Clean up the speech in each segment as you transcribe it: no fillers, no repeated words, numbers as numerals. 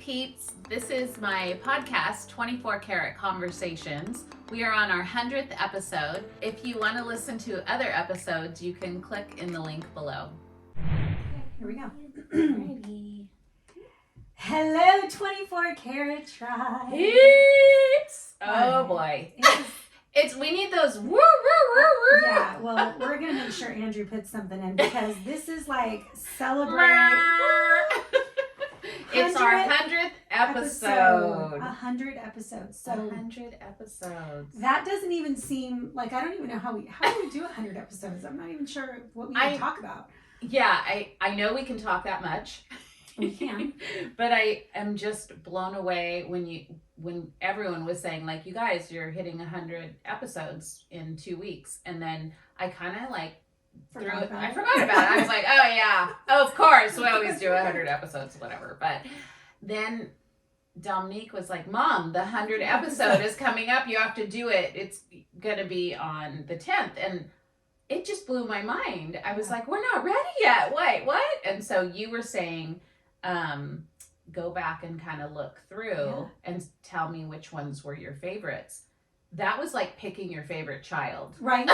peeps. This is my podcast, 24 Carat Conversations. We are on our 100th episode. If you want to listen to other episodes, you can click in the link below. Here we go. Alrighty. Hello, 24 Carat Tribe. Oh boy. We need those woo. Yeah, well, we're going to make sure Andrew puts something in because this is like celebrate. It's our 100th episode. 100 episods. So 100 episodes. That doesn't even seem like, I don't even know how do we do 100 episodes? I'm not even sure what we can talk about. Yeah, I know we can talk that much. We can. But I am just blown away when everyone was saying, like, you guys, you're hitting 100 episodes in 2 weeks. And then I kind of like forgot about it. I was like, oh yeah, of course, we always do 100 episodes, whatever. But then Dominique was like, Mom, the 100 episode is coming up. You have to do it. It's going to be on the 10th. And it just blew my mind. I was like, we're not ready yet. Wait, what? And so you were saying, go back and kind of look through and tell me which ones were your favorites. That was like picking your favorite child. Right.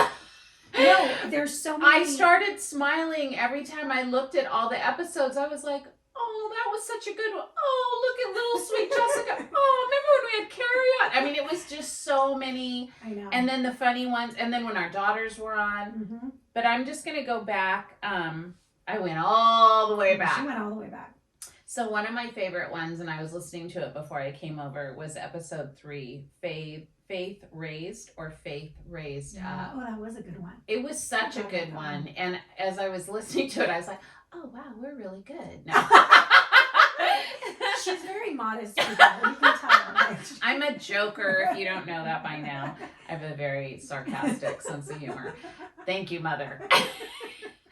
No, there's so many. I started smiling every time I looked at all the episodes. I was like, oh, that was such a good one. Oh, look at little sweet Jessica. Oh, remember when we had Carrie on? I mean, it was just so many. I know. And then the funny ones. And then when our daughters were on. Mm-hmm. But I'm just going to go back. I went all the way back. She went all the way back. So one of my favorite ones, and I was listening to it before I came over, was episode 3, Faith Raised or Faith Raised Up. Oh, that was a good one. It was such a good one. And as I was listening to it, I was like, oh, wow, we're really good. No. She's very modest people. You can tell. I'm a joker, if you don't know that by now. I have a very sarcastic sense of humor. Thank you, Mother.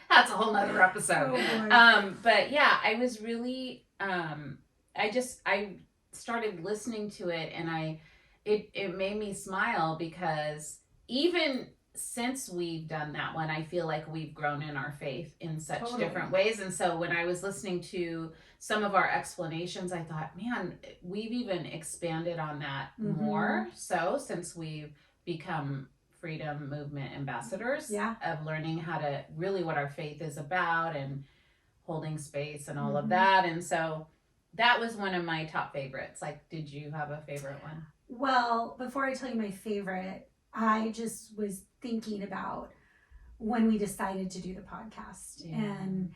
That's a whole nother episode. Oh, but yeah, I was really, I started listening to it and it made me smile because even since we've done that one, I feel like we've grown in our faith in such different ways. And so when I was listening to some of our explanations, I thought, man, we've even expanded on that more so since we've become freedom movement ambassadors of learning how to really what our faith is about and holding space and all of that. And so that was one of my top favorites. Like, did you have a favorite one? Well, before I tell you my favorite, I just was thinking about when we decided to do the podcast and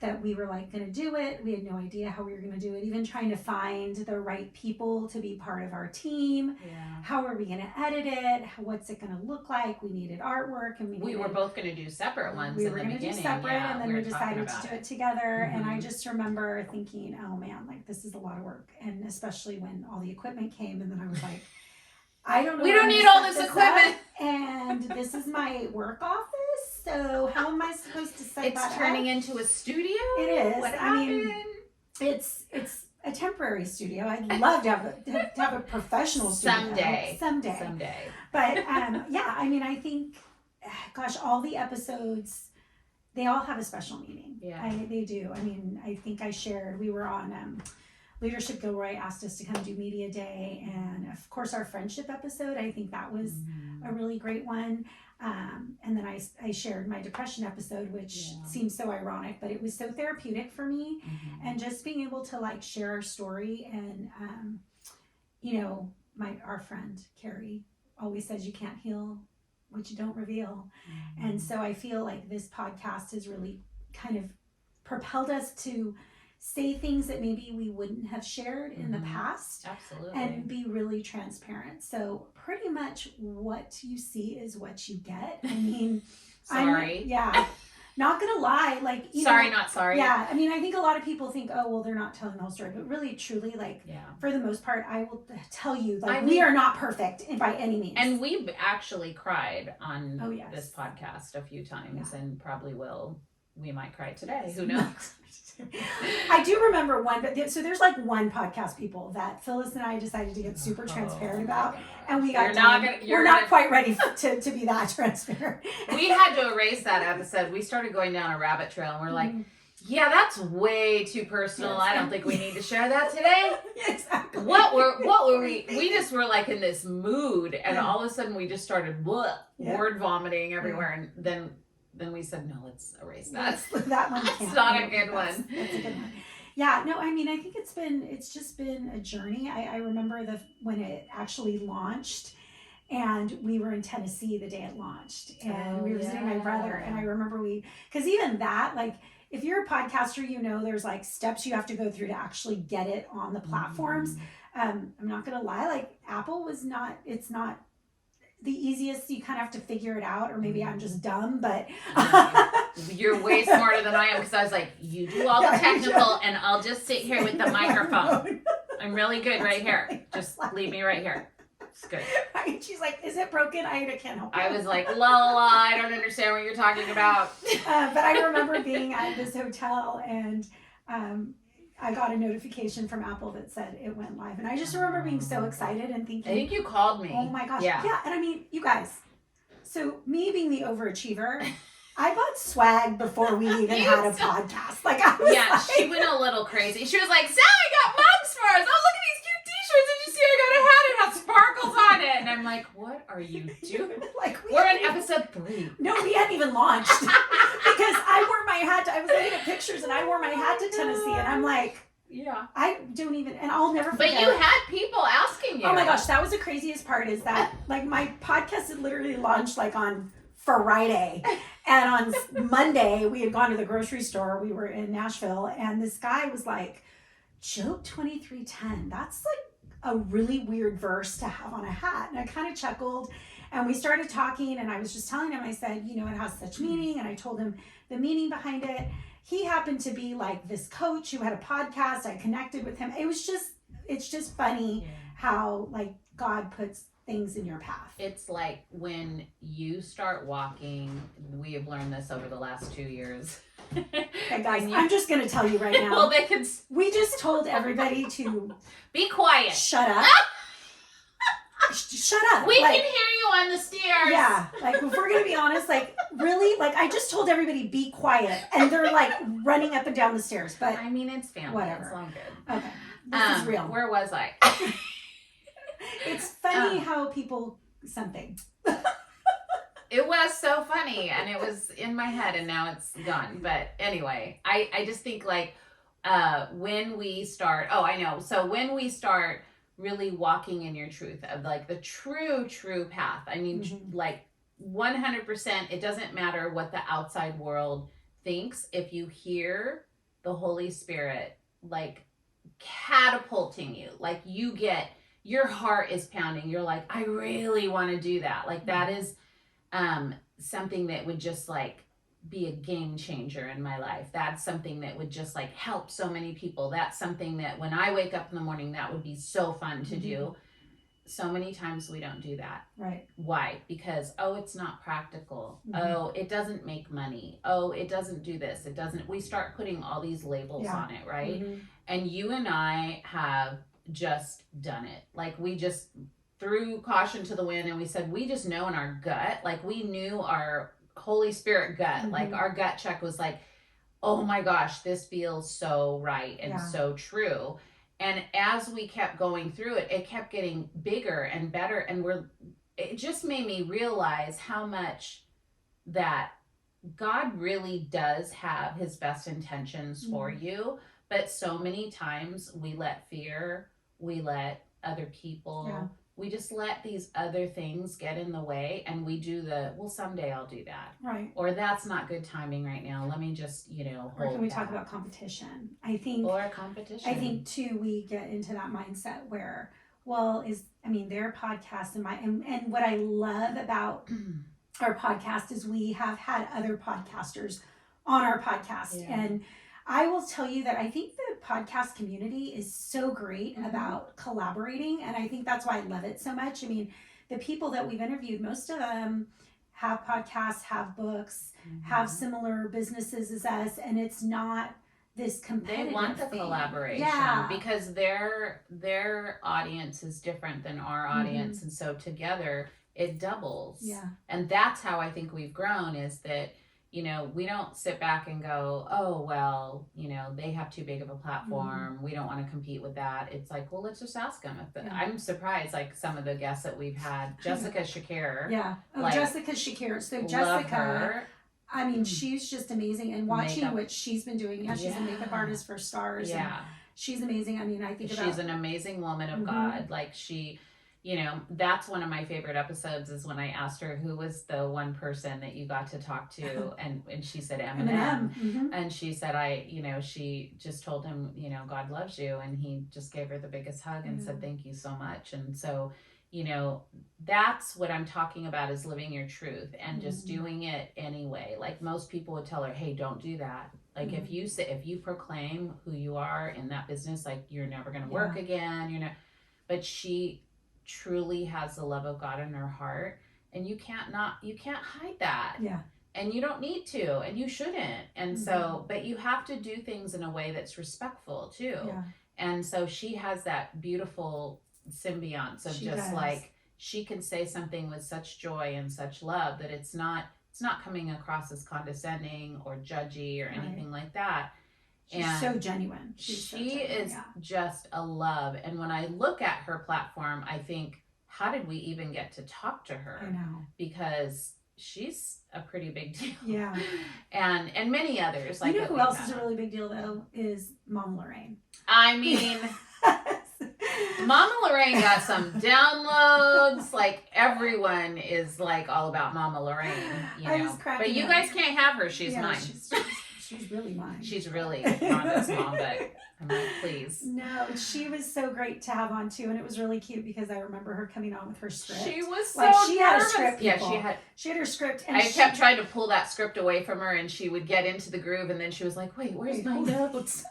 that we were like going to do it. We had no idea how we were going to do it, even trying to find the right people to be part of our team. How are we going to edit it? What's it going to look like? We needed artwork and we were both going to do separate ones we in were the going to do beginning. separate and then we decided to do it together. Mm-hmm. And I just remember thinking, oh man, like this is a lot of work. And especially when all the equipment came and then I was like, I don't know. We don't need all this equipment. And this is my work office. So how am I supposed to set that up? It's turning into a studio? It is. What I happened? mean, it's a temporary studio. I'd love to have a professional studio. Someday. But yeah, I mean, I think, gosh, all the episodes, they all have a special meaning. Yeah. They do. I mean, I think I shared, we were on Leadership Gilroy asked us to come do Media Day. And of course, our friendship episode, I think that was a really great one. And then I shared my depression episode, which seems so ironic, but it was so therapeutic for me. And just being able to like share our story and, you know, our friend Carrie always says you can't heal what you don't reveal. And so I feel like this podcast has really kind of propelled us to say things that maybe we wouldn't have shared in the past. Absolutely. And be really transparent. So pretty much what you see is what you get. I mean, sorry. Not gonna lie, like sorry, not sorry. Yeah, I mean, I think a lot of people think, oh, well, they're not telling the whole story, but really, truly, like, for the most part, I will tell you, like, we are not perfect by any means. And we've actually cried on this podcast a few times, and probably will. We might cry today. Who knows? I do remember one, but so there's like one podcast, people, that Phylis and I decided to get super transparent about, and we got we're not quite ready to be that transparent. We had to erase that episode. We started going down a rabbit trail, and we're like, Yeah, that's way too personal. Yes. I don't think we need to share that today. Exactly. What were we? We just were like in this mood, and all of a sudden we just started word vomiting everywhere, and then we said, no, let's erase that. That one. That's not a good one. That's a good one. Yeah, no, I mean, I think it's just been a journey. I remember when it actually launched, and we were in Tennessee the day it launched, and we were visiting my brother, and I remember because even that, like, if you're a podcaster, you know, there's like steps you have to go through to actually get it on the platforms. I'm not gonna lie, like Apple it's not the easiest. You kind of have to figure it out, or maybe I'm just dumb, but you're way smarter than I am, because I was like, you do all the technical and I'll just sit here with the microphone. I'm really good right here. Just leave me right here. It's good. Right? She's like, is it broken? I can't help it. I was like, la la la, I don't understand what you're talking about. But I remember being at this hotel, and I got a notification from Apple that said it went live. And I just remember being so excited and thinking, I think you called me. Oh my gosh. Yeah. And I mean, you guys, so me being the overachiever, I bought swag before we even had a podcast. Like, I was she went a little crazy. She was like, Sally got mugs for us. Oh, look at these cute t-shirts. Did you see I got a hat? It has sparkles on it. And I'm like, what are you doing? Like, we're in episode 3. No, we hadn't even launched. Because I wore my hat. I was looking at pictures, and I wore my hat to Tennessee, and I'm like, yeah, I don't even, and I'll never forget. But you had people asking you. Oh my gosh, that was the craziest part, is that like my podcast had literally launched like on Friday, and on Monday we had gone to the grocery store. We were in Nashville, and this guy was like, Job 23:10. That's like a really weird verse to have on a hat. And I kind of chuckled, and we started talking, and I was just telling him, I said, you know, it has such meaning, and I told him the meaning behind it. He happened to be like this coach who had a podcast. I connected with him. It's just funny how like God puts things in your path. It's like when you start walking, we have learned this over the last 2 years. Okay, guys, I'm just going to tell you right now. Well, they can. We just told everybody to be quiet. Shut up. Shut up. We can hear you on the stairs. Yeah. Like, if we're going to be honest, like, really? Like, I just told everybody be quiet, and they're like running up and down the stairs. But I mean, it's family. Whatever. It's all good. Okay. This is real. Where was I? It's funny how people something. It was so funny, and it was in my head, and now it's gone. But anyway, I just think like when we start, so when we start really walking in your truth of like the true path, I mean, like 100%, it doesn't matter what the outside world thinks. If you hear the Holy Spirit like catapulting you, like your heart is pounding, you're like, I really want to do that. Like that is something that would just like be a game changer in my life. That's something that would just like help so many people. That's something that when I wake up in the morning, that would be so fun to do. So many times we don't do that. Right. Why? Because, it's not practical. Oh, it doesn't make money. Oh, it doesn't do this. It doesn't. We start putting all these labels on it, right? And you and I have just done it. Like we just threw caution to the wind, and we said, we just know in our gut, like we knew our Holy Spirit gut, like our gut check was like, oh my gosh, this feels so right and so true. And as we kept going through it, it kept getting bigger and better. And it just made me realize how much that God really does have his best intentions for you. But so many times we let fear, we let other people, we just let these other things get in the way, and we do someday I'll do that. Right. Or that's not good timing right now. Let me just, hold Or can we that. talk about competition? I think competition. I think too, we get into that mindset where, their podcast and what I love about our podcast is we have had other podcasters on our podcast. And I will tell you that I think the podcast community is so great about collaborating. And I think that's why I love it so much. I mean, the people that we've interviewed, most of them have podcasts, have books, have similar businesses as us. And it's not this competitive They want the thing. collaboration because their audience is different than our audience. And so together it doubles. Yeah. And that's how I think we've grown, is that you know, we don't sit back and go, oh, well, you know, they have too big of a platform. We don't want to compete with that. It's like, well, let's just ask them. I'm surprised, like some of the guests that we've had. Jessica Shakir. Yeah. Oh, like, Jessica Shakir. So Jessica, I mean, she's just amazing. And watching what she's been doing. Yeah, she's a makeup artist for stars. Yeah. She's amazing. I mean, I think she's an amazing woman of God. Like she, you know, that's one of my favorite episodes is when I asked her who was the one person that you got to talk to, and she said Eminem. And she said, you know, she just told him, you know, God loves you, and he just gave her the biggest hug and said thank you so much. And so, you know, that's what I'm talking about, is living your truth and just doing it anyway. Like most people would tell her, hey, don't do that. Like if you proclaim who you are in that business, like you're never going to work again, you know. But she truly has the love of God in her heart, and you can't hide that. Yeah. And you don't need to, and you shouldn't. And so, but you have to do things in a way that's respectful too. Yeah. And so she has that beautiful symbionce of like she can say something with such joy and such love that it's not coming across as condescending or judgy or anything like that. She's so genuine. She is just a love. And when I look at her platform, I think, how did we even get to talk to her? I know. Because she's a pretty big deal. Yeah. And many others. Like, you know who else is a really big deal, though, is Mama Lorraine. I mean, Mama Lorraine got some downloads. Like, everyone is like all about Mama Lorraine, you know. But you guys can't have her. She's mine. She's really mine. She's really Rhonda's mom, but I'm like, please. No, she was so great to have on too, and it was really cute because I remember her coming on with her script. She was so she nervous. Had a script. People. Yeah, she had her script. And I kept trying to pull that script away from her, and she would get into the groove, and then she was like, "Wait, where's my notes?"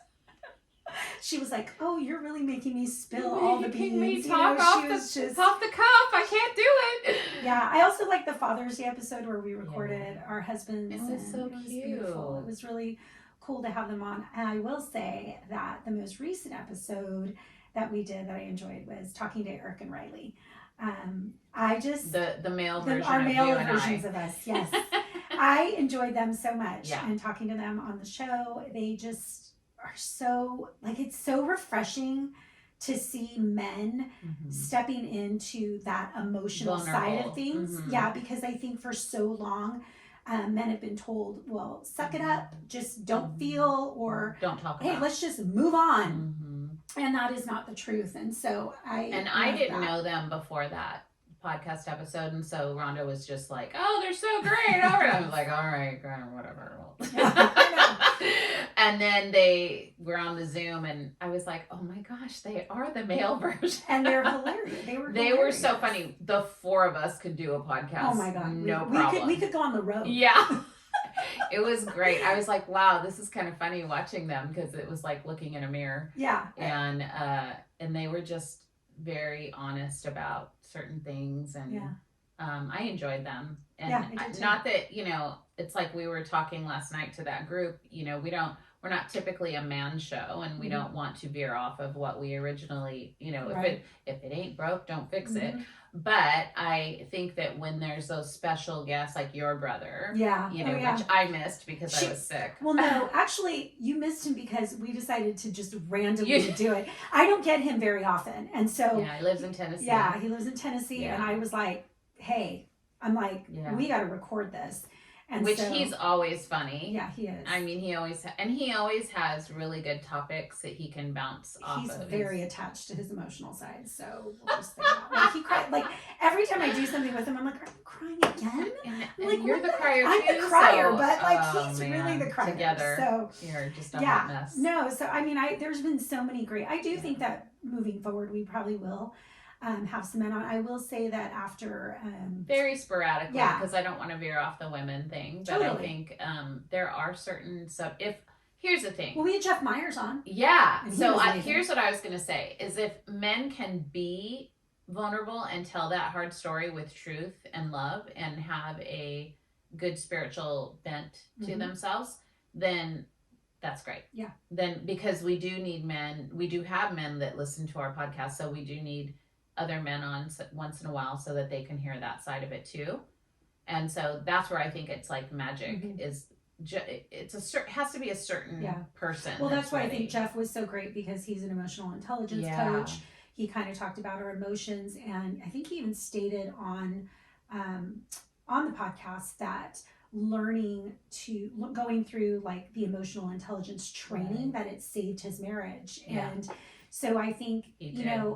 She was like, "Oh, you're really making me spill all the beans." Me talk off the cuff. I can't do it. Yeah, I also like the Father's Day episode where we recorded our husbands. It was so cute. Beautiful. It was really cool to have them on. And I will say that the most recent episode that we did that I enjoyed was talking to Eric and Riley. I just the male version our of male you versions and I. Of us. Yes, I enjoyed them so much, and talking to them on the show. They just are so it's so refreshing to see men stepping into that emotional side of things. Yeah, because I think for so long men have been told, well, suck it up, just don't feel, or don't talk about. Hey, let's just move on. And that is not the truth. And so I didn't know them before that podcast episode, and so Rhonda was just like, oh, they're so great. I was like, all right, whatever. And then they were on the Zoom, and I was like, oh my gosh, they are the male version. And they're hilarious. They were so funny. The four of us could do a podcast. Oh my God. No problem. We could go on the road. Yeah. It was great. I was like, wow, this is kind of funny watching them, because it was like looking in a mirror. Yeah. And they were just very honest about certain things, and I enjoyed them. And not that, you know, it's like we were talking last night to that group, you know, we're not typically a man show, and we don't want to veer off of what we originally, you know, if it ain't broke, don't fix it. But I think that when there's those special guests like your brother, you know, which I missed because I was sick. Well, no, actually you missed him because we decided to just randomly do it. I don't get him very often. And so he lives in Tennessee. Yeah, he lives in Tennessee. And I was like, hey, we got to record this. And which he's always funny. Yeah, he is. I mean, he always has really good topics that he can bounce off of. He's very attached to his emotional side, so we'll just think he cried. Like every time I do something with him, I'm like, "Are you crying again?" And like, you're the crier too. I'm the crier, but he's really the crier. Together, so you're just a hot mess. No, so I mean, there's been so many great. I do think that moving forward, we probably will. Have some men on. I will say that after very sporadically, because I don't want to veer off the women thing, but I think there are certain here's the thing. Well, we had Jeff Myers on. Yeah. So here's what I was going to say is if men can be vulnerable and tell that hard story with truth and love and have a good spiritual bent to themselves, then that's great. Yeah. Then because we do need men, we do have men that listen to our podcast, so we do need other men on once in a while so that they can hear that side of it too. And so that's where I think it's like magic is has to be a certain person. Well, that's why I think Jeff was so great, because he's an emotional intelligence coach. He kind of talked about our emotions, and I think he even stated on the podcast that going through like the emotional intelligence training, that it saved his marriage. And so I think,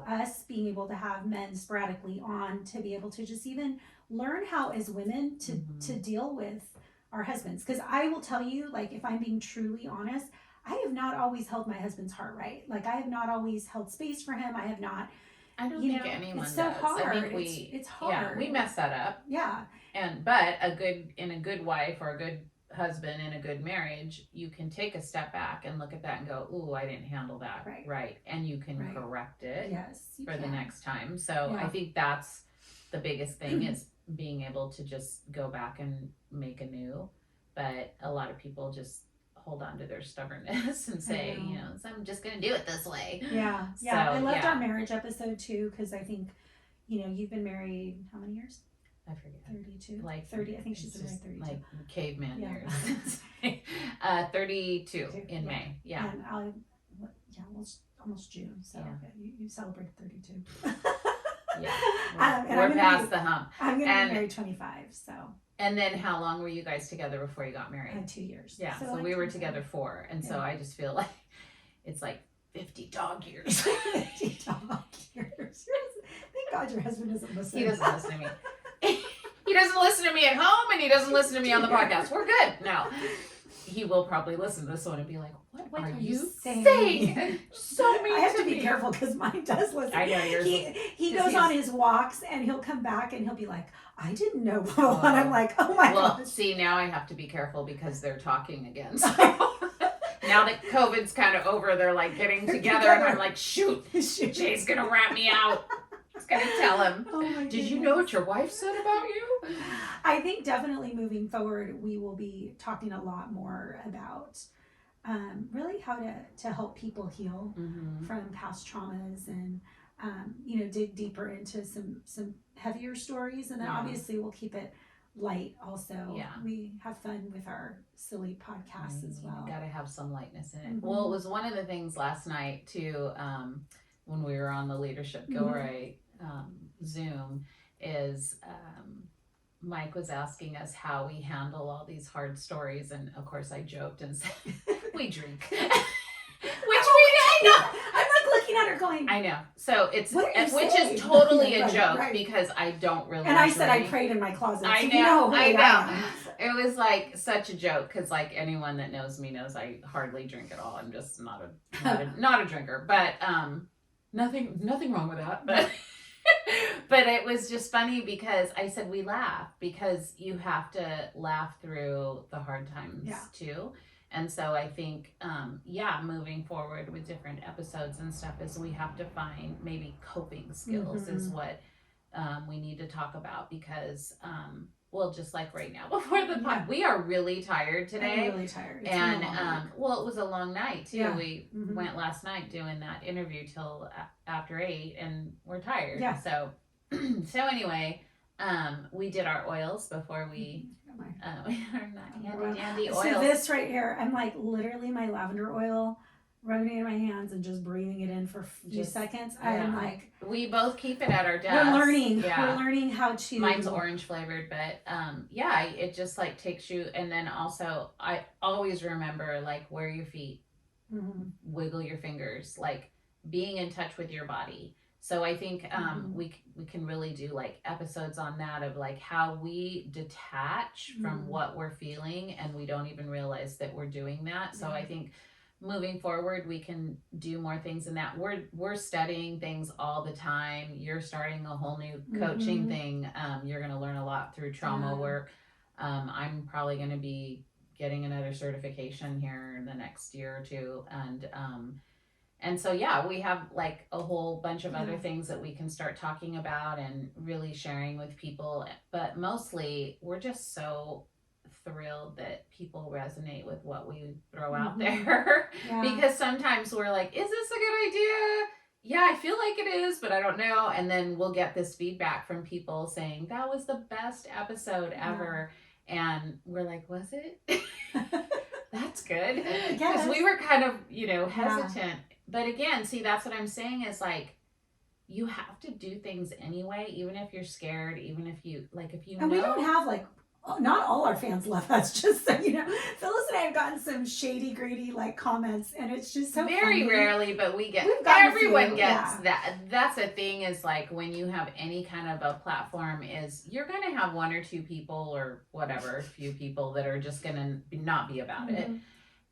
us being able to have men sporadically on to be able to just even learn how as women to deal with our husbands. Because I will tell you, like, if I'm being truly honest, I have not always held my husband's heart right. Like, I have not always held space for him. I have not. I don't think anyone it's so does. hard. I think it's hard. Yeah, we mess that up. Yeah. But a good wife or a good husband in a good marriage, you can take a step back and look at that and go, "Ooh, I didn't handle that right," and you can correct it for the next time. So I think that's the biggest thing is being able to just go back and make anew. But a lot of people just hold on to their stubbornness and say, so I'm just going to do it this way. Yeah. So, I loved our marriage episode too, because I think, you've been married how many years? I forget. 32. Like 30. I think she's been married 32. Like caveman years. 32 in May. Yeah. And almost June. So you celebrated 32. We're past the hump. I'm going to be married 25. So. And then how long were you guys together before you got married? 2 years. Yeah. So we were together 4. And so I just feel like it's like 50 dog years. 50 dog years. Thank God your husband doesn't listen. He doesn't listen to me. He doesn't listen to me at home, and he doesn't listen to me on the podcast. We're good. No. He will probably listen to this one and be like, what are you saying? So mean. I have to be careful because mine does listen. I know yours. He goes on his walks and he'll come back and he'll be like, I didn't know. And I'm like, oh my God. See, now I have to be careful because they're talking again. So now that COVID's kind of over, they're like getting together and I'm like, shoot, Jay's going to rat me out. I was going to tell him. Did you know what your wife said about you? I think definitely moving forward, we will be talking a lot more about really how to help people heal from past traumas and, dig deeper into some heavier stories. And then obviously we'll keep it light also. Yeah. We have fun with our silly podcasts as well. Got to have some lightness in it. Well, it was one of the things last night too, when we were on the Leadership Go Right Zoom is Mike was asking us how we handle all these hard stories, and of course I joked and said we drink, which I know. I'm like looking at her going, I know. So it's which is totally a joke because I don't really. And I said I prayed in my closet. So I know. I know. It was like such a joke because like anyone that knows me knows I hardly drink at all. I'm just not a drinker, but nothing wrong with that, but. But it was just funny because I said we laugh because you have to laugh through the hard times too. And so I think, moving forward with different episodes and stuff is we have to find maybe coping skills is what we need to talk about because, just like right now before the pod, we are really tired today. I'm really tired. It's and, it was a long night too. Yeah. We went last night doing that interview till after 8 and we're tired. Yeah. So anyway, we did our oils before we our handy oils. So this right here, I'm like literally my lavender oil, rubbing it in my hands and just breathing it in for a few seconds. I'm like, we both keep it at our desk. We're learning how to. Mine's orange flavored, but it just like takes you. And then also, I always remember like wear your feet, wiggle your fingers, like being in touch with your body. So I think we can really do like episodes on that of like how we detach from what we're feeling and we don't even realize that we're doing that. So I think moving forward we can do more things in that. We're studying things all the time. You're starting a whole new coaching thing. You're going to learn a lot through trauma work. I'm probably going to be getting another certification here in the next year or two. And so, we have like a whole bunch of other things that we can start talking about and really sharing with people. But mostly, we're just so thrilled that people resonate with what we throw out there. Because sometimes we're like, is this a good idea? Yeah, I feel like it is, but I don't know. And then we'll get this feedback from people saying, that was the best episode ever. And we're like, was it? That's good. Yes. Because we were kind of, hesitant. But again, see, that's what I'm saying is like, you have to do things anyway, even if you're scared, even if you, like, if you and we don't have like, not all our fans love us, just so you know. Phyllis and I have gotten some shady, greedy like comments, and it's just so very funny. rarely, but we get, everyone gets that. That's the thing is like when you have any kind of a platform is you're going to have one or two people or whatever, a few people that are just going to not be about it.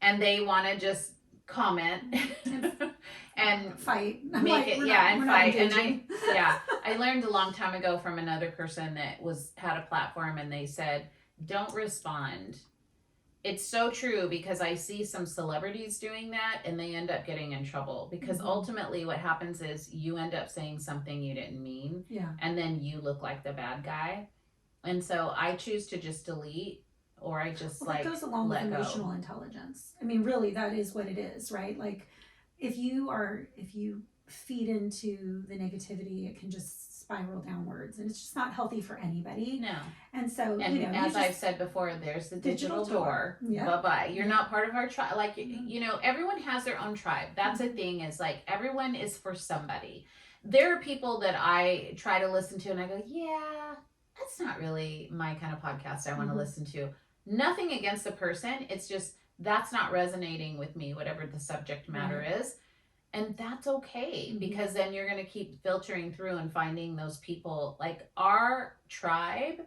And they want to just comment and fight, make like, it, and fight. And I learned a long time ago from another person that had a platform, and they said, "Don't respond." It's so true because I see some celebrities doing that, and they end up getting in trouble because ultimately, what happens is you end up saying something you didn't mean, and then you look like the bad guy. And so I choose to just delete. Or I just that goes along with emotional intelligence. I mean, really, that is what it is, right? Like, if you feed into the negativity, it can just spiral downwards, and it's just not healthy for anybody. No. And so, as I've said before, there's the digital door. Bye bye. You're not part of our tribe. Like, everyone has their own tribe. That's the thing is like everyone is for somebody. There are people that I try to listen to, and I go, yeah, that's not really my kind of podcast I want to listen to. Nothing against the person. It's just that's not resonating with me, whatever the subject matter is. And that's okay because then you're going to keep filtering through and finding those people. Like our tribe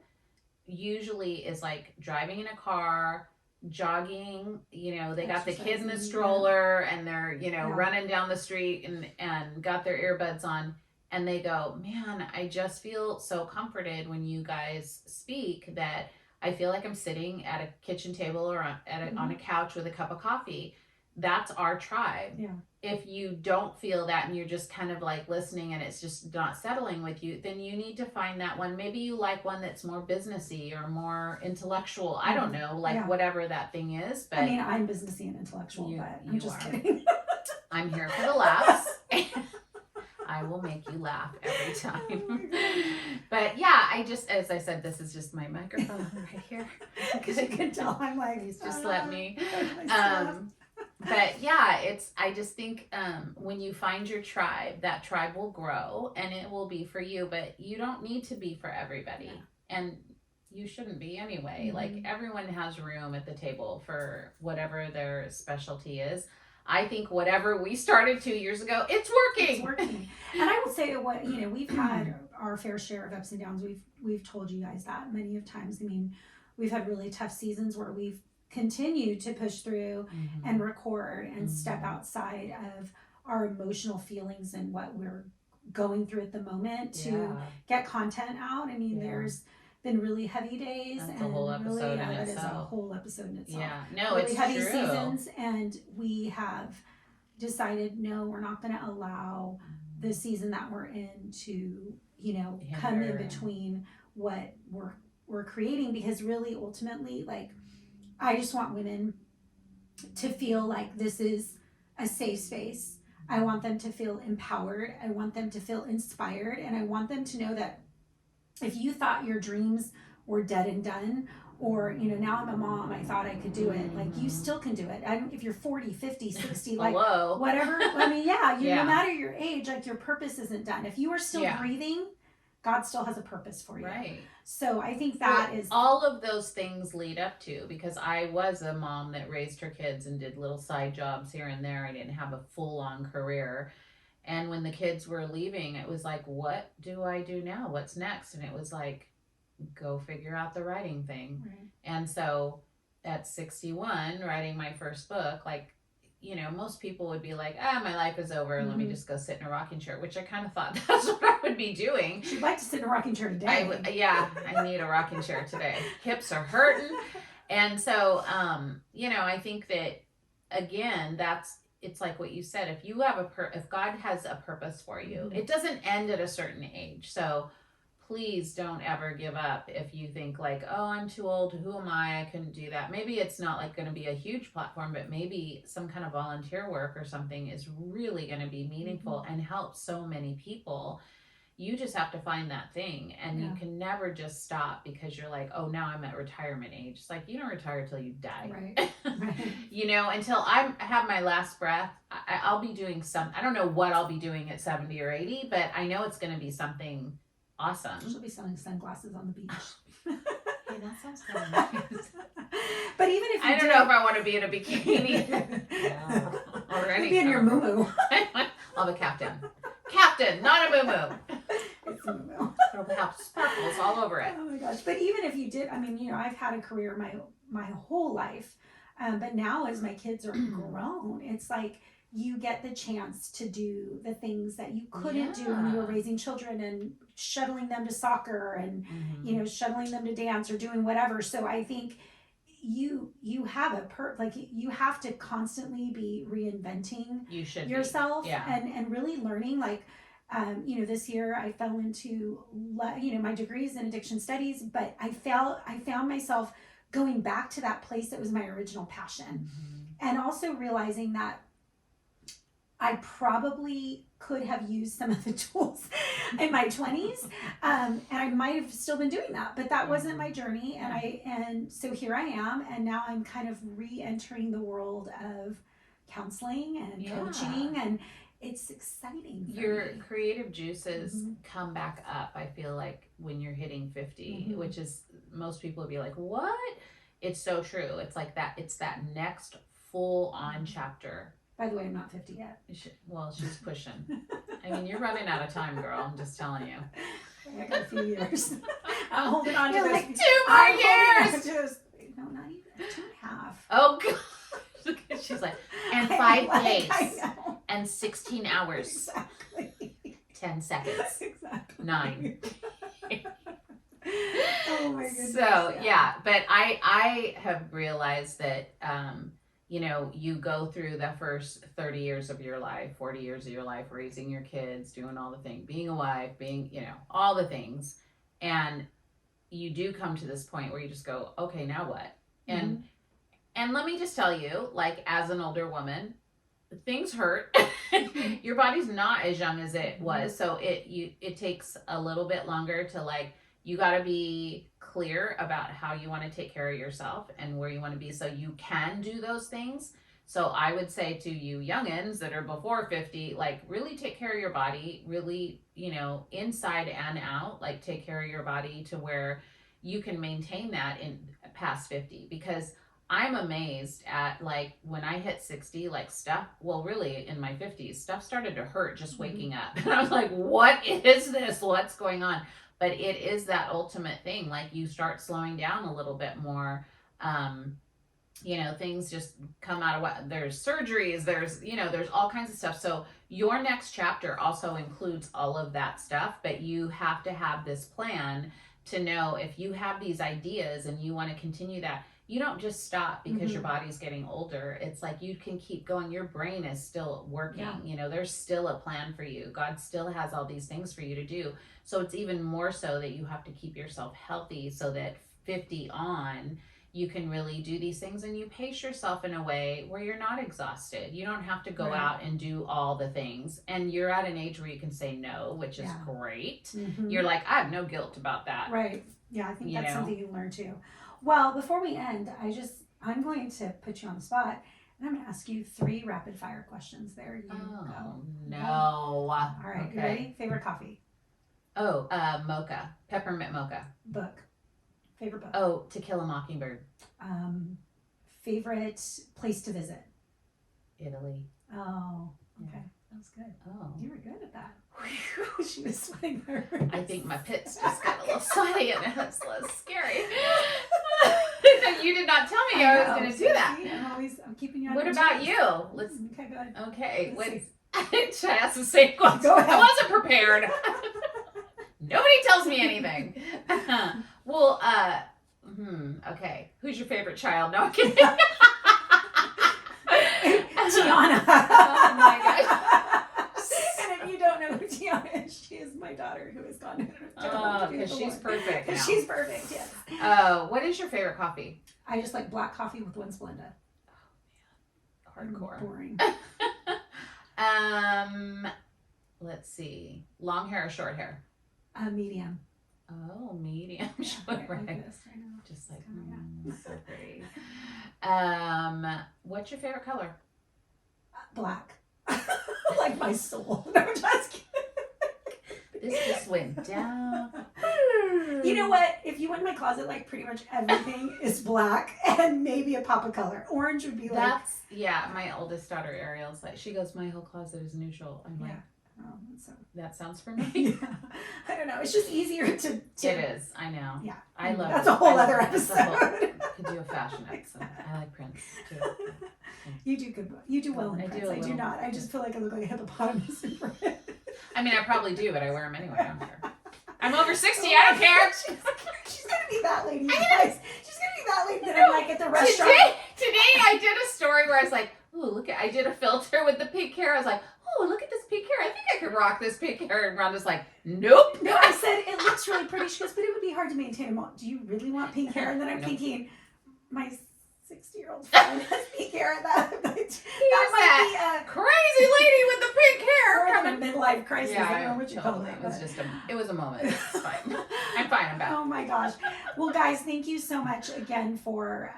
usually is like driving in a car, jogging, they got the kid in the stroller and they're, running down the street and got their earbuds on. And they go, man, I just feel so comforted when you guys speak that I feel like I'm sitting at a kitchen table or on a couch with a cup of coffee. That's our tribe. Yeah. If you don't feel that and you're just kind of like listening and it's just not settling with you, then you need to find that one. Maybe you like one that's more businessy or more intellectual. I don't know, whatever that thing is. But I mean, I'm businessy and intellectual, but I'm just kidding. I'm here for the laughs. I will make you laugh every time. But yeah, as I said, this is just my microphone right here. Because you can tell I'm like, just let me. But yeah, I just think when you find your tribe, that tribe will grow and it will be for you, but you don't need to be for everybody. And you shouldn't be anyway. Like everyone has room at the table for whatever their specialty is. I think whatever we started 2 years ago, it's working. It's working. And I will say what, we've had our fair share of ups and downs. We've told you guys that many of times. I mean, we've had really tough seasons where we've continued to push through and record and step outside of our emotional feelings and what we're going through at the moment to get content out. I mean, there's been really heavy days. That's a whole episode in itself. That is a whole episode in itself. Yeah, no, really it's heavy true. Seasons, and we have decided, no, we're not going to allow the season that we're in to, come in between what we're creating, because really, ultimately, like, I just want women to feel like this is a safe space. I want them to feel empowered. I want them to feel inspired, and I want them to know that if you thought your dreams were dead and done, or, now I'm a mom, I thought I could do it, like, you still can do it. If you're 40, 50, 60, like, whatever. I mean, no matter your age, like, your purpose isn't done. If you are still breathing, God still has a purpose for you. Right. So I think that is... all of those things lead up to, because I was a mom that raised her kids and did little side jobs here and there. I didn't have a full-on career. And when the kids were leaving, it was like, what do I do now? What's next? And it was like, go figure out the writing thing. Right. And so at 61, writing my first book, like, most people would be like, my life is over. Let me just go sit in a rocking chair, which I kind of thought that's what I would be doing. She'd like to sit in a rocking chair today. I need a rocking chair today. Hips are hurting. And so, I think that, again, it's like what you said. If you have if God has a purpose for you, it doesn't end at a certain age. So please don't ever give up if you think like, oh, I'm too old. Who am I? I couldn't do that. Maybe it's not like going to be a huge platform, but maybe some kind of volunteer work or something is really going to be meaningful and help so many people. You just have to find that thing, and you Yeah. can never just stop because you're like, oh, now I'm at retirement age. It's like, you don't retire till you die. Right. Right. You know, until I have my last breath, I'll be doing I don't know what I'll be doing at 70 or 80, but I know it's going to be something awesome. She'll be selling sunglasses on the beach. Hey, that sounds kind of nice. But even if you I don't know if I want to be in a bikini. Or You'll any be in your kind of- moo-moo. I'll be captain. Captain, not a moo-moo. It's a moo-moo. It'll have sparkles all over it. Oh my gosh. But even if you did, I mean, you know, I've had a career my whole life. But now as my kids are grown, it's like you get the chance to do the things that you couldn't do when you were raising children and shuttling them to soccer and, you know, shuttling them to dance or doing whatever. So I think you have you have to constantly be reinventing You should yourself be. Yeah. and really learning, like, you know, this year I fell into, you know, my degrees in addiction studies, but I found myself going back to that place that was my original passion. And also realizing that I probably could have used some of the tools in my 20s, and I might have still been doing that, but that wasn't my journey. And so here I am, and now I'm kind of re-entering the world of counseling and coaching, and it's exciting. Your creative juices come back up, I feel like, when you're hitting 50, which is, most people would be like, what? It's so true. It's like that. It's that next full on chapter. By the way, I'm not 50 yet. Well, she's pushing. I mean, you're running out of time, girl. I'm just telling you. I got a few years. I'm holding on to You're this. like, 2 more years. No, not even 2.5. Oh, God. She's like, and 5 days. I know. And 16 hours. Exactly. 10 seconds. Exactly. 9. Oh my goodness. So yeah, but I have realized that you know, you go through the first 30 years of your life, 40 years of your life, raising your kids, doing all the things, being a wife, being, you know, all the things, and you do come to this point where you just go, okay, now what? And let me just tell you, like, as an older woman, things hurt. Your body's not as young as it was, so it takes a little bit longer to, like, you got to be clear about how you want to take care of yourself and where you want to be so you can do those things. So I would say to you youngins that are before 50, like, really take care of your body, really, you know, inside and out, like, take care of your body to where you can maintain that in past 50, because I'm amazed at, like, when I hit 60, like, stuff, well, really in my 50s, stuff started to hurt just waking up. And I was like, what is this? What's going on? But it is that ultimate thing. Like, you start slowing down a little bit more. You know, things just come out of what, there's surgeries, there's, you know, there's all kinds of stuff. So your next chapter also includes all of that stuff, but you have to have this plan to know if you have these ideas and you want to continue that. You don't just stop because your body's getting older. It's like you can keep going. Your brain is still working. Yeah. You know, there's still a plan for you. God still has all these things for you to do. So it's even more so that you have to keep yourself healthy so that 50 on, you can really do these things, and you pace yourself in a way where you're not exhausted. You don't have to go out and do all the things. And you're at an age where you can say no, which is great. You're like, I have no guilt about that. Right. Yeah, I think that's something you learn too. Well, before we end, I'm going to put you on the spot, and I'm going to ask you 3 rapid fire questions. There you go. No. All right. Okay. You ready? Favorite coffee? Oh, mocha. Peppermint mocha. Book. Favorite book? Oh, To Kill a Mockingbird. Favorite place to visit? Italy. Oh, okay. That was good. Oh. You were good at that. She was sweating there. I think my pits just got a little sweaty, and it was a little scary. You did not tell me I was going to do that. See, I'm keeping you on. What about you? Let's. Okay, go ahead. Okay. Let's Should I ask the same question? Go ahead. I wasn't prepared. Nobody tells me anything. Well, okay. Who's your favorite child? No, I'm kidding. Tiana. Oh my gosh. And if you don't know who Tiana is, she is my daughter who has gone. Because she's perfect now. She's perfect, yes. What is your favorite coffee? I just like black coffee with 1 Splenda. Oh man, hardcore. Boring. Let's see. Long hair or short hair? Medium. Oh, medium. Yeah, Sure, like right. this right now. Just like, Kinda, so pretty. What's your favorite color? Black. Like my soul. No, just kidding. This just went down. You know what? If you went in my closet, like pretty much everything is black and maybe a pop of color. Orange would be like. That's, yeah, my oldest daughter Ariel's like, she goes, my whole closet is neutral. I'm like, Oh, so. that sounds for me. Yeah. I don't know. It's just easier to. It is. I know. Yeah. I love That's it. a whole I other love it. That's a episode. could do a fashion episode. I like Prince too. You do good. You do well in I do Prince. a I do little. not. I just feel like I look like a hippopotamus in Prince. I mean, I probably do, but I wear them anyway. I don't care. I'm over 60. I don't care. She's gonna be that lady, you guys. She's gonna be that lady that I'm like at the restaurant. Today I did a story where I was like, oh, look at, I did a filter with the pink hair. I was like, oh, look at this pink hair. I think I could rock this pink hair. And Rhonda's like, nope. No, I said it looks really pretty. She goes, but it would be hard to maintain. I'm like, do you really want pink hair? And then I'm thinking, my 60-year-old friend has pink hair. That might be a crazy lady with the pink hair or coming. a midlife crisis. Yeah, I don't know what you call it. It was just it was a moment. It's fine. I'm fine. I'm back. Oh my gosh. Well, guys, thank you so much again for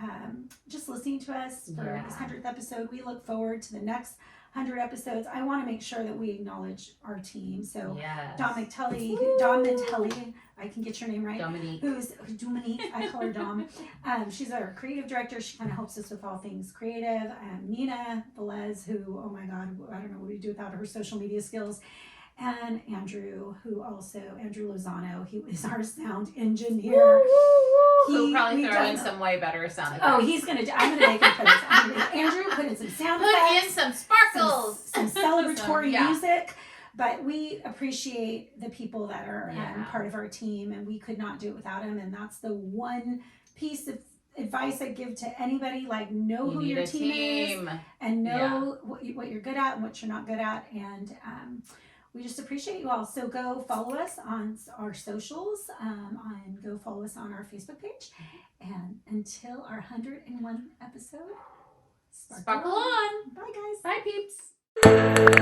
just listening to us for this 100th episode. We look forward to the next 100 episodes. I want to make sure that we acknowledge our team. So Yes. Dawn Mantelli, I can get your name right. Dominique. Dominique, I call her Dom. She's our creative director. She kind of helps us with all things creative. Nina Velez, who, oh my God, I don't know what we'd do without her social media skills. And Andrew Lozano, he is our sound engineer. He'll probably throw in some way better sound effects. Oh, he's gonna. I'm gonna make him put in. Andrew put in some sound effects. Put in some sparkles. Some celebratory Yeah. music. But we appreciate the people that are Yeah. part of our team, and we could not do it without them. And that's the one piece of advice I give to anybody: like, know who your team is, and know what you're good at and what you're not good at. And we just appreciate you all. So go follow us on our socials, and go follow us on our Facebook page. And until our 101 episode, Sparkle on. Bye, guys. Bye, peeps.